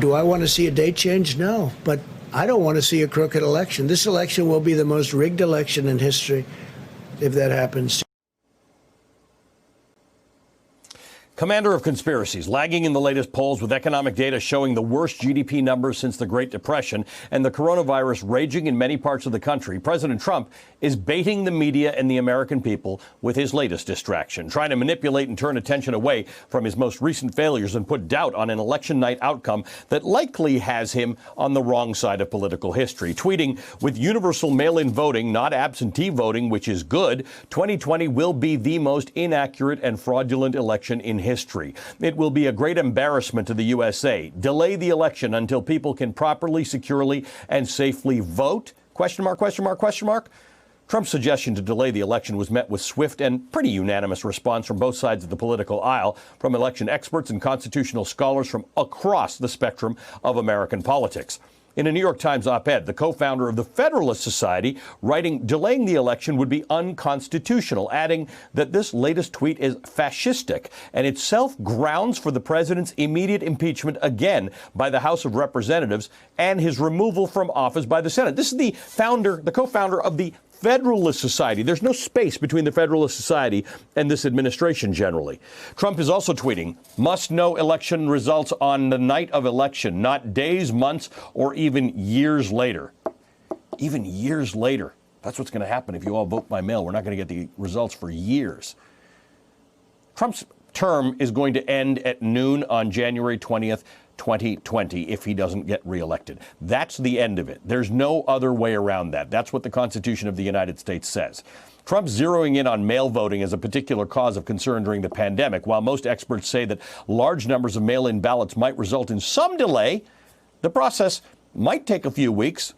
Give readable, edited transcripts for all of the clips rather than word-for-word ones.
Do I want to see a date change? No, but I don't want to see a crooked election. This election will be the most rigged election in history if that happens. Commander of conspiracies, lagging in the latest polls with economic data showing the worst GDP numbers since the Great Depression and the coronavirus raging in many parts of the country, President Trump is baiting the media and the American people with his latest distraction, trying to manipulate and turn attention away from his most recent failures and put doubt on an election night outcome that likely has him on the wrong side of political history. Tweeting, with universal mail-in voting, not absentee voting, which is good, 2020 will be the most inaccurate and fraudulent election in history. It will be a great embarrassment to the USA. Delay the election until people can properly, securely, and safely vote? Question mark, question mark, question mark. Trump's suggestion to delay the election was met with swift and pretty unanimous response from both sides of the political aisle, from election experts and constitutional scholars from across the spectrum of American politics. In a New York Times op-ed, the co-founder of the Federalist Society writing delaying the election would be unconstitutional, adding that this latest tweet is fascistic and itself grounds for the president's immediate impeachment again by the House of Representatives and his removal from office by the Senate. This is the co-founder of the Federalist Society. There's no space between the Federalist Society and this administration generally. Trump is also tweeting, must know election results on the night of election, not days, months, or even years later. Even years later. That's what's going to happen if you all vote by mail. We're not going to get the results for years. Trump's term is going to end at noon on January 20th, 2020, if he doesn't get reelected. That's the end of it. There's no other way around that. That's what the Constitution of the United States says. Trump zeroing in on mail voting as a particular cause of concern during the pandemic. While most experts say that large numbers of mail-in ballots might result in some delay, the process might take a few weeks.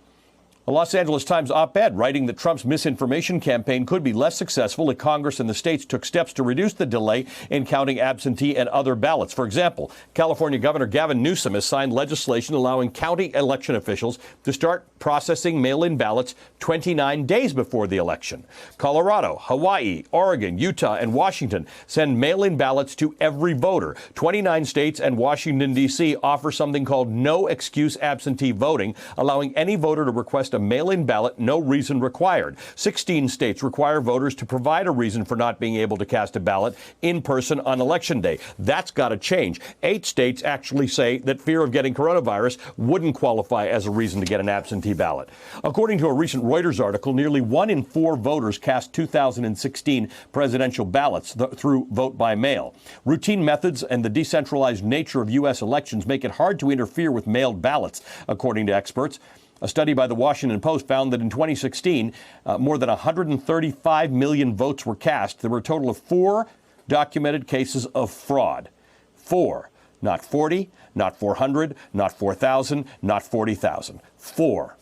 A Los Angeles Times op-ed writing that Trump's misinformation campaign could be less successful if Congress and the states took steps to reduce the delay in counting absentee and other ballots. For example, California Governor Gavin Newsom has signed legislation allowing county election officials to start processing mail-in ballots 29 days before the election. Colorado, Hawaii, Oregon, Utah, and Washington send mail-in ballots to every voter. 29 states and Washington, D.C. offer something called no excuse absentee voting, allowing any voter to request a mail-in ballot, no reason required. 16 states require voters to provide a reason for not being able to cast a ballot in person on Election Day. That's got to change. 8 states actually say that fear of getting coronavirus wouldn't qualify as a reason to get an absentee ballot. According to a recent Reuters article, nearly 1 in 4 voters cast 2016 presidential ballots through vote by mail. Routine methods and the decentralized nature of U.S. elections make it hard to interfere with mailed ballots, according to experts. A study by the Washington Post found that in 2016, more than 135 million votes were cast. There were a total of 4 documented cases of fraud. 4, not 40, not 400, not 4,000, not 40,000. 4.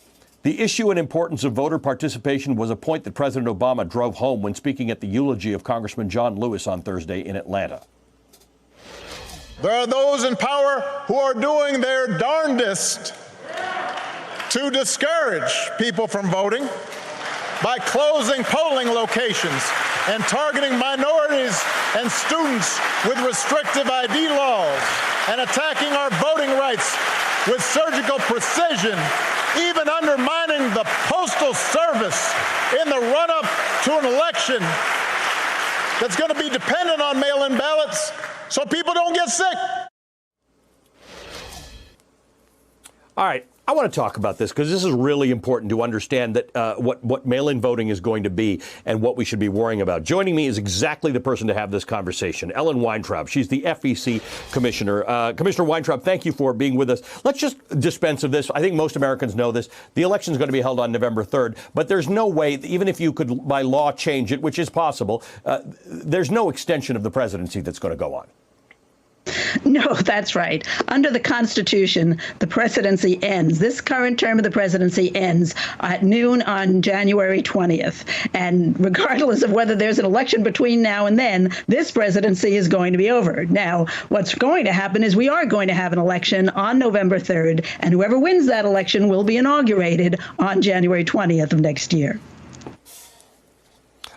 The issue and importance of voter participation was a point that President Obama drove home when speaking at the eulogy of Congressman John Lewis on Thursday in Atlanta. There are those in power who are doing their darndest to discourage people from voting by closing polling locations and targeting minorities and students with restrictive ID laws and attacking our voting rights with surgical precision, even undermining the Postal Service in the run-up to an election that's going to be dependent on mail-in ballots so people don't get sick. All right. I want to talk about this because this is really important to understand that what mail-in voting is going to be and what we should be worrying about. Joining me is exactly the person to have this conversation, Ellen Weintraub. She's the FEC commissioner. Commissioner Weintraub, thank you for being with us. Let's just dispense of this. I think most Americans know this. The election is going to be held on November 3rd, but there's no way, even if you could by law change it, which is possible, there's no extension of the presidency that's going to go on. No, that's right. Under the Constitution, the presidency ends. This current term of the presidency ends at noon on January 20th. And regardless of whether there's an election between now and then, this presidency is going to be over. Now, what's going to happen is we are going to have an election on November 3rd, and whoever wins that election will be inaugurated on January 20th of next year.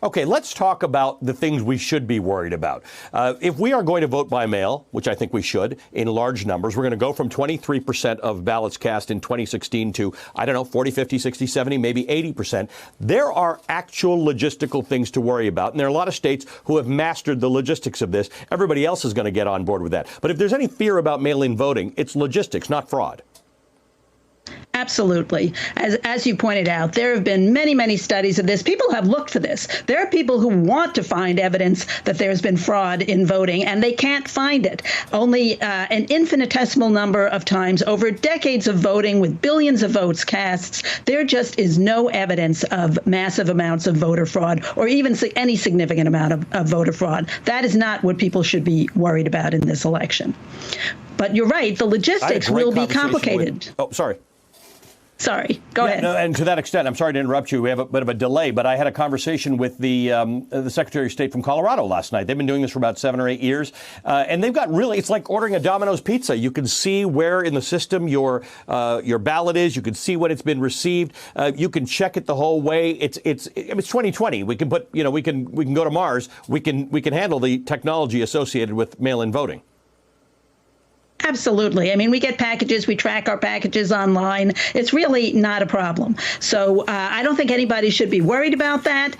Okay, let's talk about the things we should be worried about. If we are going to vote by mail, which I think we should, in large numbers, we're going to go from 23% of ballots cast in 2016 to, I don't know, 40, 50, 60, 70, maybe 80%. There are actual logistical things to worry about. And there are a lot of states who have mastered the logistics of this. Everybody else is going to get on board with that. But if there's any fear about mail-in voting, it's logistics, not fraud. Absolutely. As you pointed out, there have been many, many studies of this. People have looked for this. There are people who want to find evidence that there's been fraud in voting, and they can't find it. Only an infinitesimal number of times over decades of voting with billions of votes cast, there just is no evidence of massive amounts of voter fraud or even any significant amount of voter fraud. That is not what people should be worried about in this election. But you're right, the logistics will be complicated. Sorry, go ahead. No, and to that extent, I'm sorry to interrupt you. We have a bit of a delay, but I had a conversation with the Secretary of State from Colorado last night. They've been doing this for about 7 or 8 years, and they've got really, it's like ordering a Domino's pizza. You can see where in the system your ballot is. You can see when it's been received. You can check it the whole way. It's 2020. We can put, we can go to Mars. We can handle the technology associated with mail-in voting. Absolutely. I mean, we get packages. We track our packages online. It's really not a problem. So I don't think anybody should be worried about that.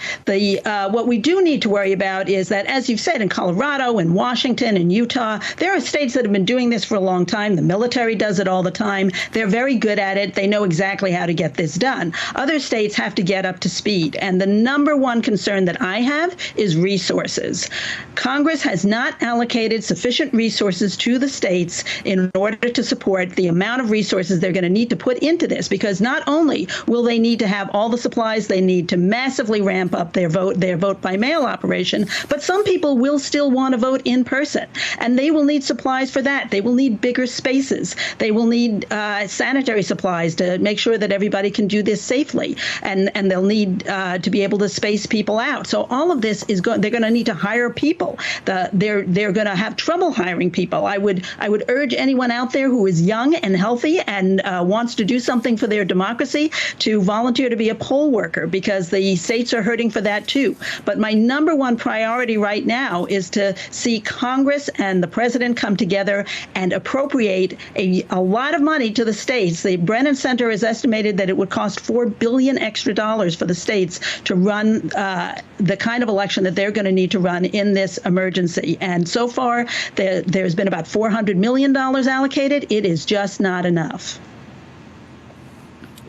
What we do need to worry about is that, as you've said, in Colorado and Washington and Utah, there are states that have been doing this for a long time. The military does it all the time. They're very good at it. They know exactly how to get this done. Other states have to get up to speed. And the number one concern that I have is resources. Congress has not allocated sufficient resources to the states in order to support the amount of resources they're going to need to put into this, because not only will they need to have all the supplies they need to massively ramp up their vote by mail operation, but some people will still want to vote in person, and they will need supplies for that. They will need bigger spaces. They will need sanitary supplies to make sure that everybody can do this safely, and they'll need to be able to space people out. So all of this is they're going to need to hire people. They're going to have trouble hiring people. I would urge anyone out there who is young and healthy and wants to do something for their democracy to volunteer to be a poll worker, because the states are hurting for that too. But my number one priority right now is to see Congress and the president come together and appropriate a lot of money to the states. The Brennan Center has estimated that it would cost $4 billion extra for the states to run the kind of election that they're going to need to run in this emergency. And so far, there's been about $400 million allocated. It is just not enough.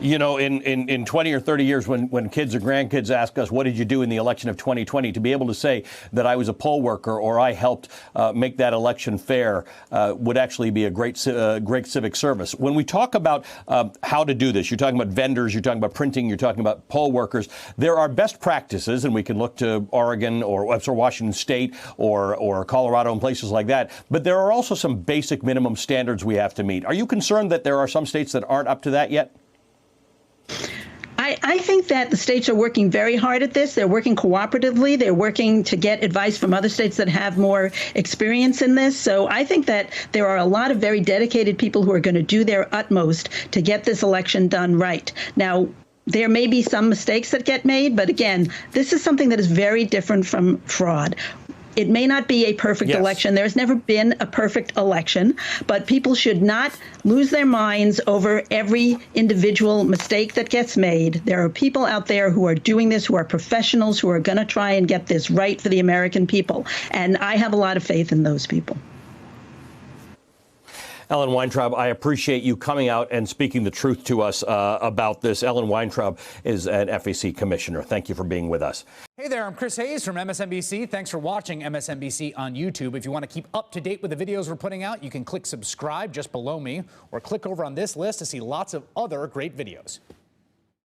In 20 or 30 years, when kids or grandkids ask us, what did you do in the election of 2020, to be able to say that I was a poll worker or I helped make that election fair would actually be a great civic service. When we talk about how to do this, you're talking about vendors, you're talking about printing, you're talking about poll workers. There are best practices, and we can look to Oregon or Washington State or Colorado and places like that. But there are also some basic minimum standards we have to meet. Are you concerned that there are some states that aren't up to that yet? I think that the states are working very hard at this. They're working cooperatively. They're working to get advice from other states that have more experience in this. So I think that there are a lot of very dedicated people who are going to do their utmost to get this election done right. Now, there may be some mistakes that get made, but again, this is something that is very different from fraud. It may not be a perfect election. There's never been a perfect election, but people should not lose their minds over every individual mistake that gets made. There are people out there who are doing this, who are professionals, who are going to try and get this right for the American people. And I have a lot of faith in those people. Ellen Weintraub, I appreciate you coming out and speaking the truth to us about this. Ellen Weintraub is an FEC commissioner. Thank you for being with us. Hey there, I'm Chris Hayes from MSNBC. Thanks for watching MSNBC on YouTube. If you want to keep up to date with the videos we're putting out, you can click subscribe just below me, or click over on this list to see lots of other great videos.